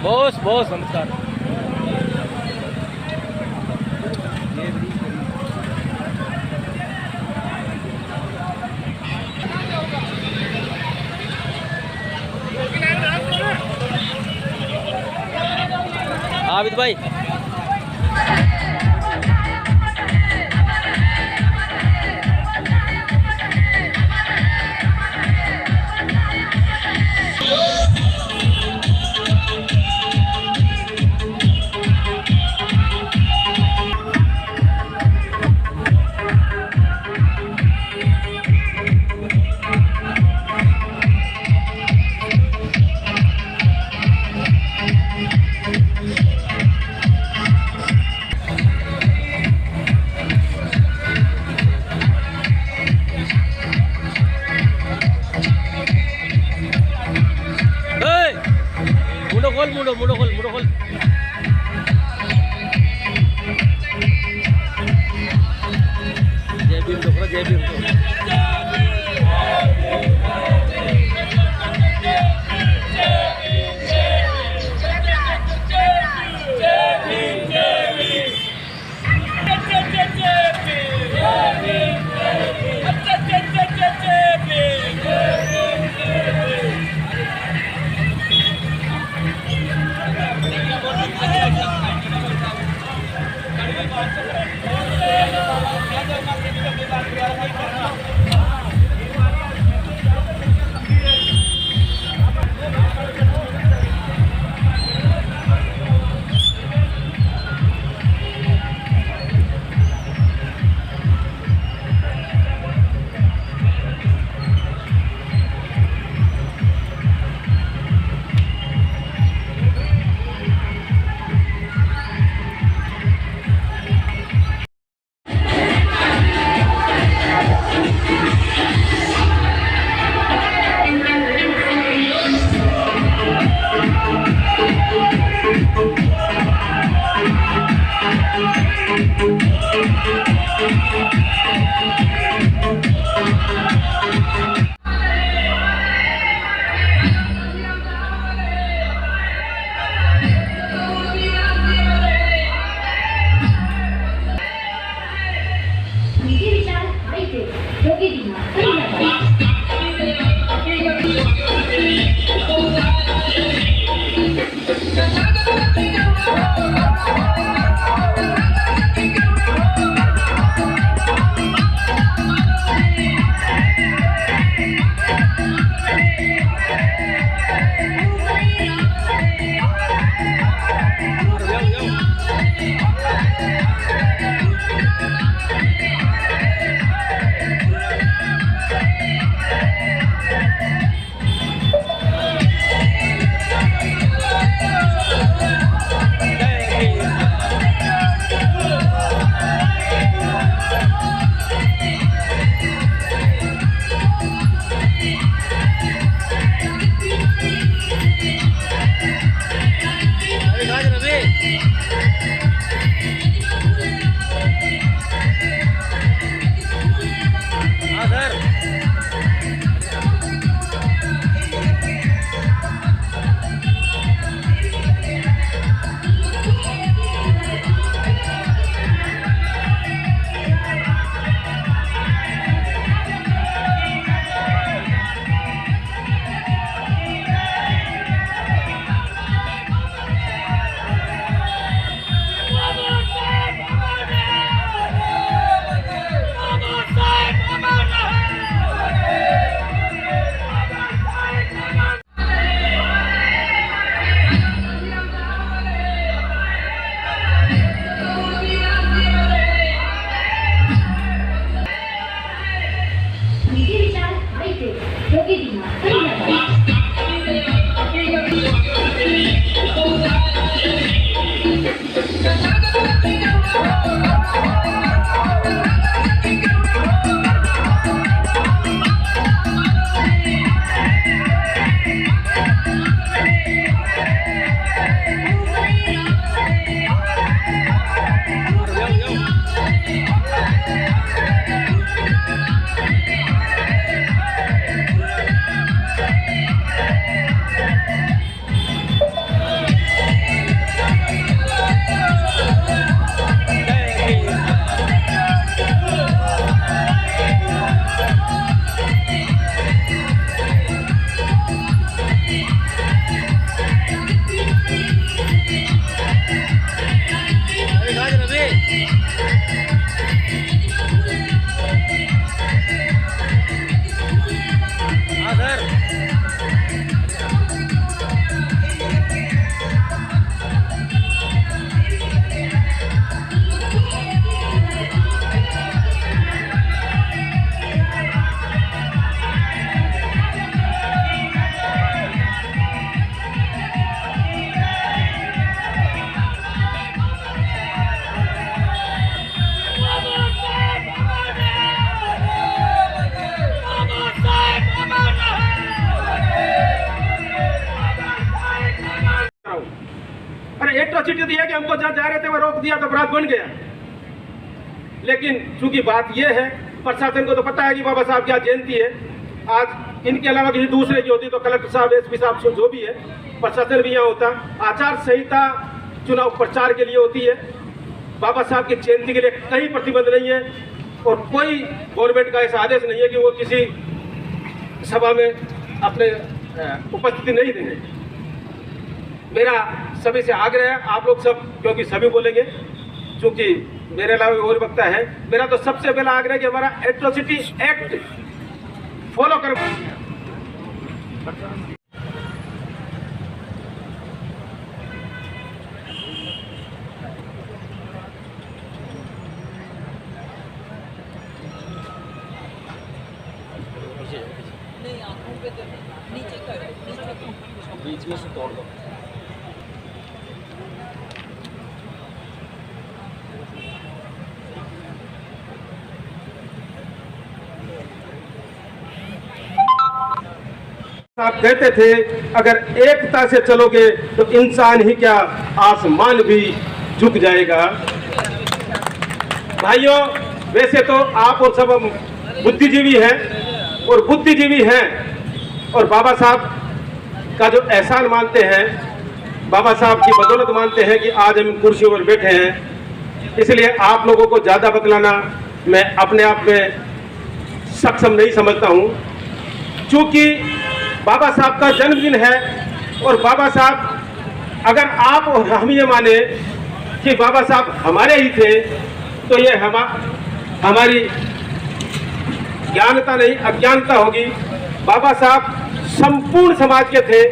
बहुत बहुत नमस्कार। आबिद भाई भीम तो जय भीम तो एट्रोसिटी दिया कि हमको जहाँ जा रहे थे वह रोक दिया तो अपराध बन गया। लेकिन चूंकि बात यह है प्रशासन को तो पता है कि बाबा साहब की आज जयंती है। आज इनके अलावा किसी दूसरे की होती तो कलेक्टर साहब, एसपी साहब, जो भी है, प्रशासन भी यहाँ होता। आचार संहिता चुनाव प्रचार के लिए होती है। बाबा साहब की जयंती के लिए कहीं प्रतिबंध नहीं है और कोई गवर्नमेंट का ऐसा आदेश नहीं है कि वो किसी सभा में अपने उपस्थिति नहीं देंगे। मेरा सभी से आग्रह है, आप लोग सब, क्योंकि सभी बोलेंगे, चूंकि मेरे अलावा और वक्ता है, मेरा तो सबसे पहला आग्रह है कि हमारा एट्रोसिटी एक्ट फॉलो करो। नहीं, आंखों पे तो नीचे कर, बीच में से तोड़ दो। आप कहते थे अगर एकता से चलोगे तो इंसान ही क्या आसमान भी झुक जाएगा। भाइयों, वैसे तो आप और सब बुद्धिजीवी हैं और बुद्धिजीवी हैं और बाबा साहब का जो एहसान मानते हैं, बाबा साहब की बदौलत मानते हैं कि आज हम कुर्सी पर बैठे हैं। इसलिए आप लोगों को ज़्यादा बतलाना मैं अपने आप में सक्षम नहीं समझता हूँ, क्योंकि बाबा साहब का जन्मदिन है और बाबा साहब, अगर आप और हम ये माने कि बाबा साहब हमारे ही थे तो ये हमारी ज्ञानता नहीं, अज्ञानता होगी। बाबा साहब संपूर्ण समाज के थे,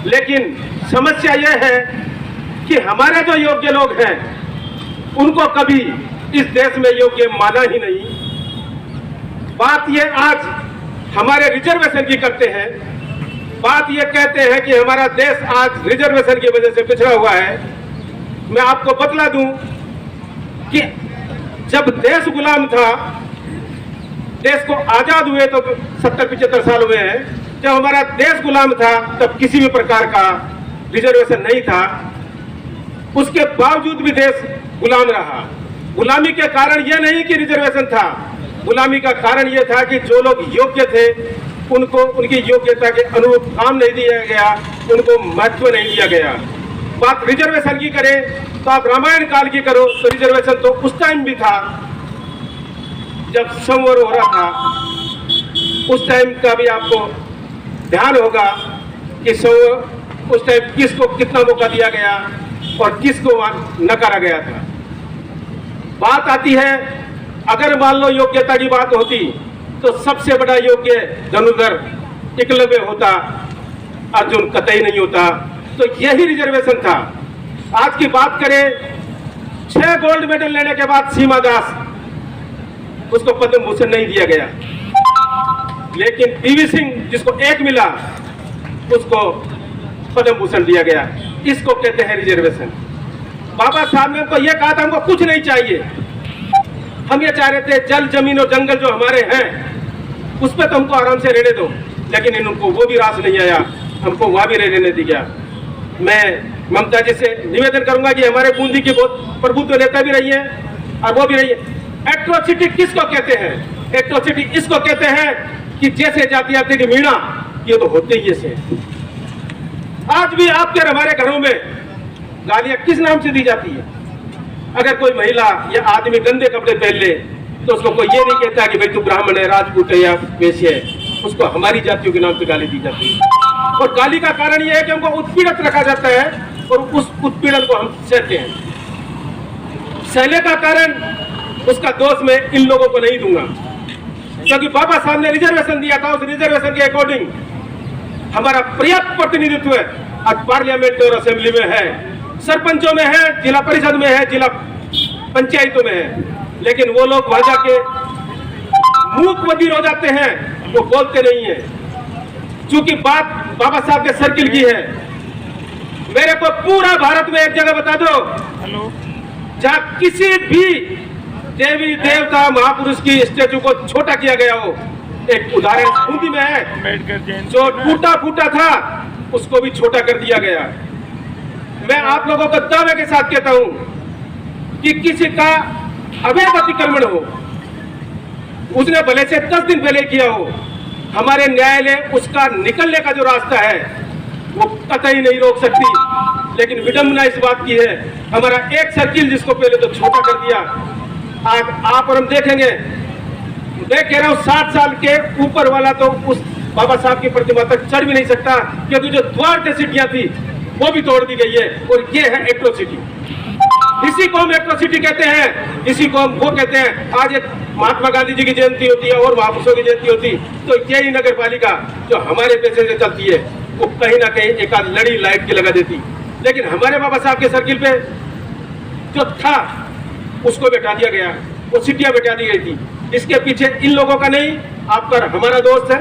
लेकिन समस्या यह है कि हमारे जो योग्य लोग हैं उनको कभी इस देश में योग्य माना ही नहीं। बात ये आज हमारे रिजर्वेशन की करते हैं, बात ये कहते हैं कि हमारा देश आज रिजर्वेशन की वजह से पिछड़ा हुआ है। मैं आपको बतला दूं कि जब देश गुलाम था, देश को आजाद हुए तो 70-75 साल हुए हैं, जब हमारा देश गुलाम था तब किसी भी प्रकार का रिजर्वेशन नहीं था। उसके बावजूद भी देश गुलाम रहा। गुलामी के कारण यह नहीं कि रिजर्वेशन था, गुलामी का कारण यह था कि जो लोग योग्य थे उनको उनकी योग्यता के अनुरूप काम नहीं दिया गया, उनको महत्व नहीं दिया गया। बात रिजर्वेशन की करें तो आप रामायण काल की करो तो रिजर्वेशन तो उस टाइम भी था जब संवर हो रहा था। उस टाइम का भी आपको ध्यान होगा कि उस टाइम किसको कितना मौका दिया गया और किसको नकारा गया था। बात आती है, अगर मान लो योग्यता की बात होती तो सबसे बड़ा योग्य धनुर्धर एकलव्य होता, अर्जुन कतई नहीं होता। तो यही रिजर्वेशन था। आज की बात करें, 6 गोल्ड मेडल लेने के बाद सीमा दास, उसको पद्म भूषण नहीं दिया गया, लेकिन पीवी सिंह जिसको 1 मिला उसको पद्म भूषण दिया गया। इसको कहते हैं रिजर्वेशन। बाबा साहब ने हमको यह कहा था हमको कुछ नहीं चाहिए, हम ये चाह रहे थे जल जमीन और जंगल जो हमारे हैं उस पर तो हमको आराम से रहने दो, लेकिन इनको वो भी रास नहीं आया, हमको वहाँ भी रहने नहीं दिया। मैं ममता जी से निवेदन करूंगा कि हमारे बूंदी की बहुत प्रभुत्व नेता भी रही है और वो भी रही है। एट्रोसिटी किसको कहते हैं? एट्रोसिटी इसको कहते हैं कि जैसे जाति आती की मीणा, ये तो होते ही ऐसे। आज भी आपके हमारे घरों में गालियां किस नाम से दी जाती है? अगर कोई महिला या आदमी गंदे कपड़े पहन ले तो उसको कोई ये नहीं कहता कि भाई तू ब्राह्मण है, राजपूत है या वैश्य है। उसको हमारी जातियों के नाम से गाली दी जाती है और गाली का कारण यह है कि हमको उत्पीड़ित रखा जाता है और उस उत्पीड़न को हम सहते हैं। सहने का कारण उसका दोष मैं इन लोगों को नहीं दूंगा, क्योंकि बाबा साहब ने रिजर्वेशन दिया था। उस रिजर्वेशन के अकॉर्डिंग हमारा पर्याप्त प्रतिनिधित्व आज पार्लियामेंट और असेंबली में है, सरपंचों में है, जिला परिषद में है, जिला पंचायतों में है। लेकिन वो लोग वहां जाके मूक बधिर हो जाते हैं, वो बोलते नहीं है, क्योंकि बात बाबा साहब के सर्किल की है। मेरे को पूरा भारत में एक जगह बता दो जहां किसी भी देवी देवता महापुरुष की स्टेचू को छोटा किया गया हो। एक उदाहरण बूंदी में है, जो टूटा फूटा था उसको भी छोटा कर दिया गया। मैं आप लोगों को दावे के साथ कहता हूं कि किसी का अवैध अतिक्रमण हो, उसने भले से 10 दिन पहले किया हो, हमारे न्यायालय उसका निकलने का जो रास्ता है वो कतई नहीं रोक सकती। लेकिन विडंबना इस बात की है, हमारा एक सर्किल जिसको पहले तो छोटा कर दिया, आज आप और हम देखेंगे। मैं कह रहा हूँ 60 साल के ऊपर वाला तो उस बाबा साहब की प्रतिमा तक चढ़ भी नहीं सकता, क्योंकि जो द्वार थे सीढ़ियां थी वो भी तोड़ दी गई है। और ये है एट्रोसिटी। इसी को हम एट्रोसिटी कहते हैं, इसी को हम वो कहते हैं। आज एक महात्मा गांधी जी की जयंती होती है और महापुरुषों की जयंती होती, तो यही नगर पालिका जो हमारे पैसे से चलती है वो कहीं ना कहीं एक आध लड़ी लाइट की लगा देती। लेकिन हमारे बाबा साहब के सर्किल पे जो था उसको बैठा दिया गया, वो सीटियां बैठा दी गई थी। इसके पीछे इन लोगों का नहीं, आपका हमारा दोस्त है,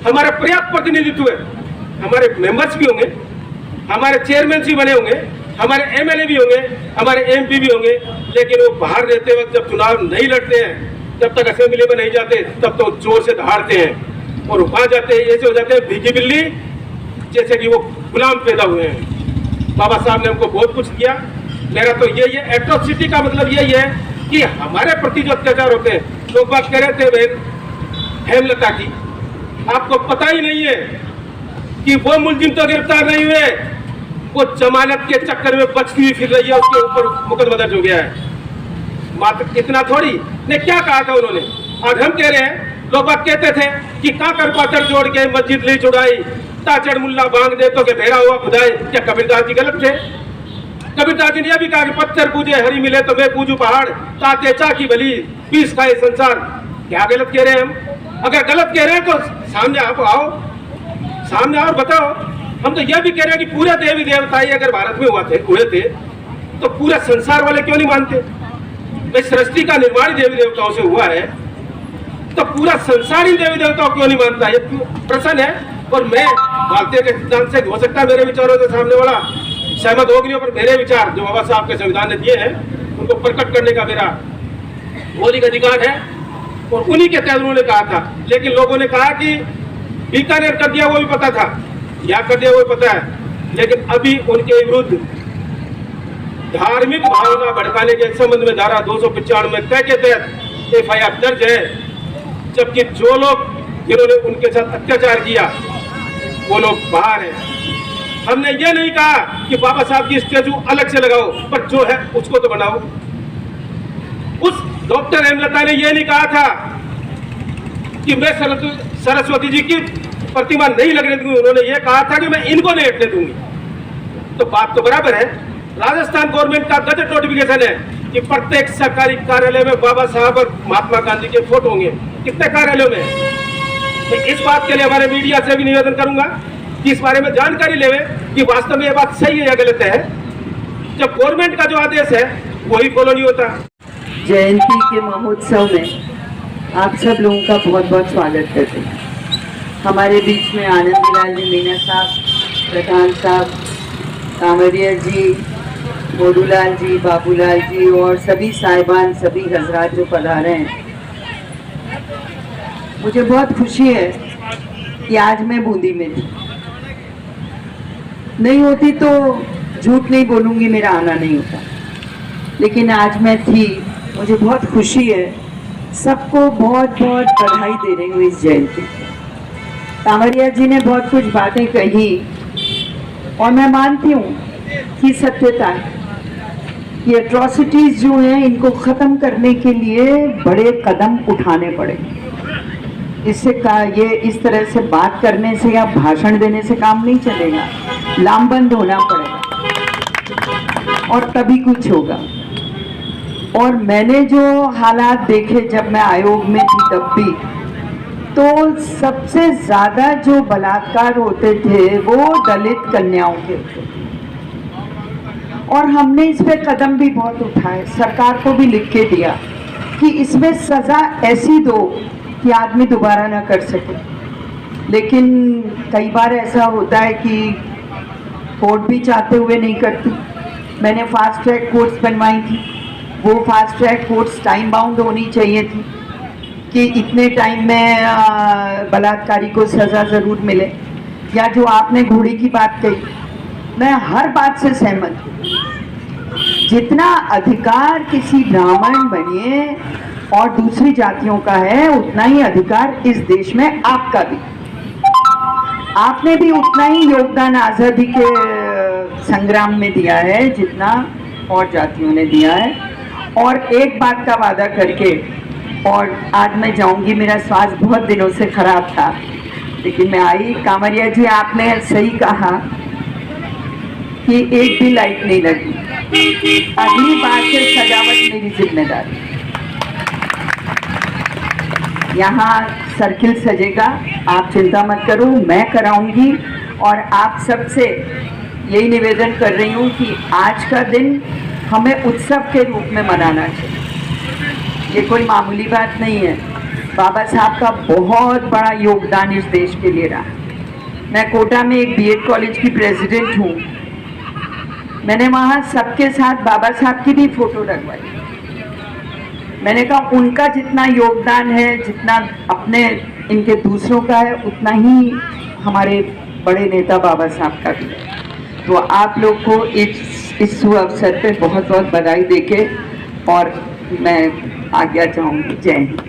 हमारा पर्याप्त प्रतिनिधित्व है। हमारे मेंबर्स भी होंगे, हमारे चेयरमैन भी बने होंगे, हमारे एमएलए भी होंगे, हमारे एमपी भी होंगे, लेकिन वो बाहर रहते वक्त जब चुनाव नहीं लड़ते हैं, जब तक असेंबली में नहीं जाते, तब तो जोर से दहाड़ते हैं और वहां जाते हैं ऐसे हो जाते हैं भीगी बिल्ली, जैसे कि वो गुलाम पैदा हुए हैं। बाबा साहब ने हमको बहुत कुछ किया। मेरा तो यही है, एट्रोसिटी का मतलब यही है कि हमारे प्रति जो अत्याचार होते हैं। लोग बात कह रहे थे बहन हेमलता की, आपको पता ही नहीं है कि वो मुलजिम तो गिरफ्तार नहीं हुए, वो जमानत के चक्कर में बचती हुई फिर रही है, उसके ऊपर मुकदमा दर्ज हो गया है। मात्र इतना थोड़ी ने क्या कहा था उन्होंने। आज हम कह रहे हैं, लोग बात कहते थे कि काकर पाथर जोड़ के मस्जिद ली चुड़ाई, ताचड़ मुल्ला बांग दे तो के भेड़ा हुआ खुदाई। क्या कबीरदास जी गलत थे? कबीरदास जी ने यह भी कहा कि पत्थर पूजे हरी मिले तो मैं पूजू पहाड़, ताते चाकी भली पीस खाए संसार। क्या गलत कह रहे हैं हम? अगर गलत कह रहे हैं तो सामने आप आओ, सामने आओ और बताओ। हम तो यह भी कह रहे हैं कि पूरे देवी देवता ही अगर भारत में हुए थे तो पूरा संसार वाले क्यों नहीं मानते? भाई सृष्टि का निर्माण देवी देवताओं से हुआ है, तो पूरा संसार ही देवी देवताओं क्यों नहीं मानता? ये प्रश्न है। और मैं भारतीय के सिद्धांत से हो सकता है मेरे विचारों से सामने वाला सहमत हो गया, पर मेरे विचार जो बाबा साहब के संविधान ने दिए हैं उनको प्रकट करने का मेरा मौलिक अधिकार है और उन्हीं के तहत उन्होंने कहा था। लेकिन लोगों ने कहा कि बीकानेर कर दिया वो भी पता था, या कर दिया वो भी पता है, लेकिन अभी उनके विरुद्ध धार्मिक भावना भड़काने के संबंध में धारा 295 के तहत FIR दर्ज है। जबकि जो लोग जिन्होंने उनके साथ अत्याचार किया वो लोग बाहर हैं। हमने ये नहीं कहा कि बाबा साहब की स्टैचू अलग से लगाओ, पर जो है उसको तो बनाओ। उस डॉक्टर हेमलता ने यह नहीं कहा था कि मैं सरस्वती जी की प्रतिमा नहीं लगने दूंगी, उन्होंने ये कहा था कि मैं इनको नहीं हटने दूंगी। तो बात तो बराबर है। राजस्थान गवर्नमेंट का गजट नोटिफिकेशन है कि प्रत्येक सरकारी कार्यालय में बाबा साहब और महात्मा गांधी के फोटो होंगे। कितने कार्यालयों में? तो इस बात के लिए हमारे मीडिया से भी निवेदन करूंगा कि इस बारे में जानकारी लेवे कि वास्तव में ये बात सही है या गलत है। जब गवर्नमेंट का जो आदेश है वही फॉलो नहीं होता। जयंती के महोत्सव में आप सब लोगों का बहुत बहुत स्वागत करते हैं। हमारे बीच में आनंदलाल जी मीना साहब, प्रधान साहब, कांवरिया जी, मोदूलाल जी, बाबूलाल जी और सभी साहिबान, सभी हजरात जो पधारे हैं, मुझे बहुत खुशी है कि आज मैं बूंदी में थी। नहीं होती तो झूठ नहीं बोलूँगी, मेरा आना नहीं होता, लेकिन आज मैं थी। मुझे बहुत खुशी है। सबको बहुत बहुत बधाई दे रही हूँ इस जयंती। कांवरिया जी ने बहुत कुछ बातें कही और मैं मानती हूँ कि सत्यता है। ये एट्रॉसिटीज जो हैं इनको ख़त्म करने के लिए बड़े कदम उठाने पड़े। इससे ये इस तरह से बात करने से या भाषण देने से काम नहीं चलेगा, लामबंद होना पड़ेगा और तभी कुछ होगा। और मैंने जो हालात देखे जब मैं आयोग में थी तब भी, तो सबसे ज़्यादा जो बलात्कार होते थे वो दलित कन्याओं के थे। और हमने इस पे कदम भी बहुत उठाए, सरकार को भी लिख के दिया कि इसमें सज़ा ऐसी दो कि आदमी दोबारा ना कर सके। लेकिन कई बार ऐसा होता है कि कोर्ट भी चाहते हुए नहीं करती। मैंने फास्ट ट्रैक कोर्ट्स बनवाई थी, वो fast track courts time bound होनी चाहिए थी कि इतने टाइम में बलात्कारी को सज़ा ज़रूर मिले। या जो आपने घोड़ी की बात कही, मैं हर बात से सहमत हूँ। जितना अधिकार किसी ब्राह्मण बनिए और दूसरी जातियों का है उतना ही अधिकार इस देश में आपका भी। आपने भी उतना ही योगदान आज़ादी के संग्राम में दिया है जितना और जातियों ने दिया है। और एक बात का वादा करके, और आज मैं जाऊंगी, मेरा स्वास्थ्य बहुत दिनों से खराब था लेकिन मैं आई। कांवरिया जी, आपने सही कहा कि एक भी लाइट नहीं लगी, अगली बार से सजावट मेरी जिम्मेदारी। यहाँ सर्किल सजेगा, आप चिंता मत करो, मैं कराऊंगी। और आप सबसे यही निवेदन कर रही हूँ कि आज का दिन हमें उत्सव के रूप में मनाना चाहिए। ये कोई मामूली बात नहीं है। बाबा साहब का बहुत बड़ा योगदान इस देश के लिए रहा। मैं कोटा में एक बीएड कॉलेज की प्रेसिडेंट हूँ। मैंने वहाँ सबके साथ बाबा साहब की भी फोटो लगवाई। मैंने कहा उनका जितना योगदान है, जितना अपने इनके दूसरों का है, उतना ही हमारे बड़े नेता बाबा साहब का भी है। तो आप लोग को इस शुभ अवसर पे बहुत बहुत बधाई देके और मैं आज्ञा चाहूँगी। जय हिंद।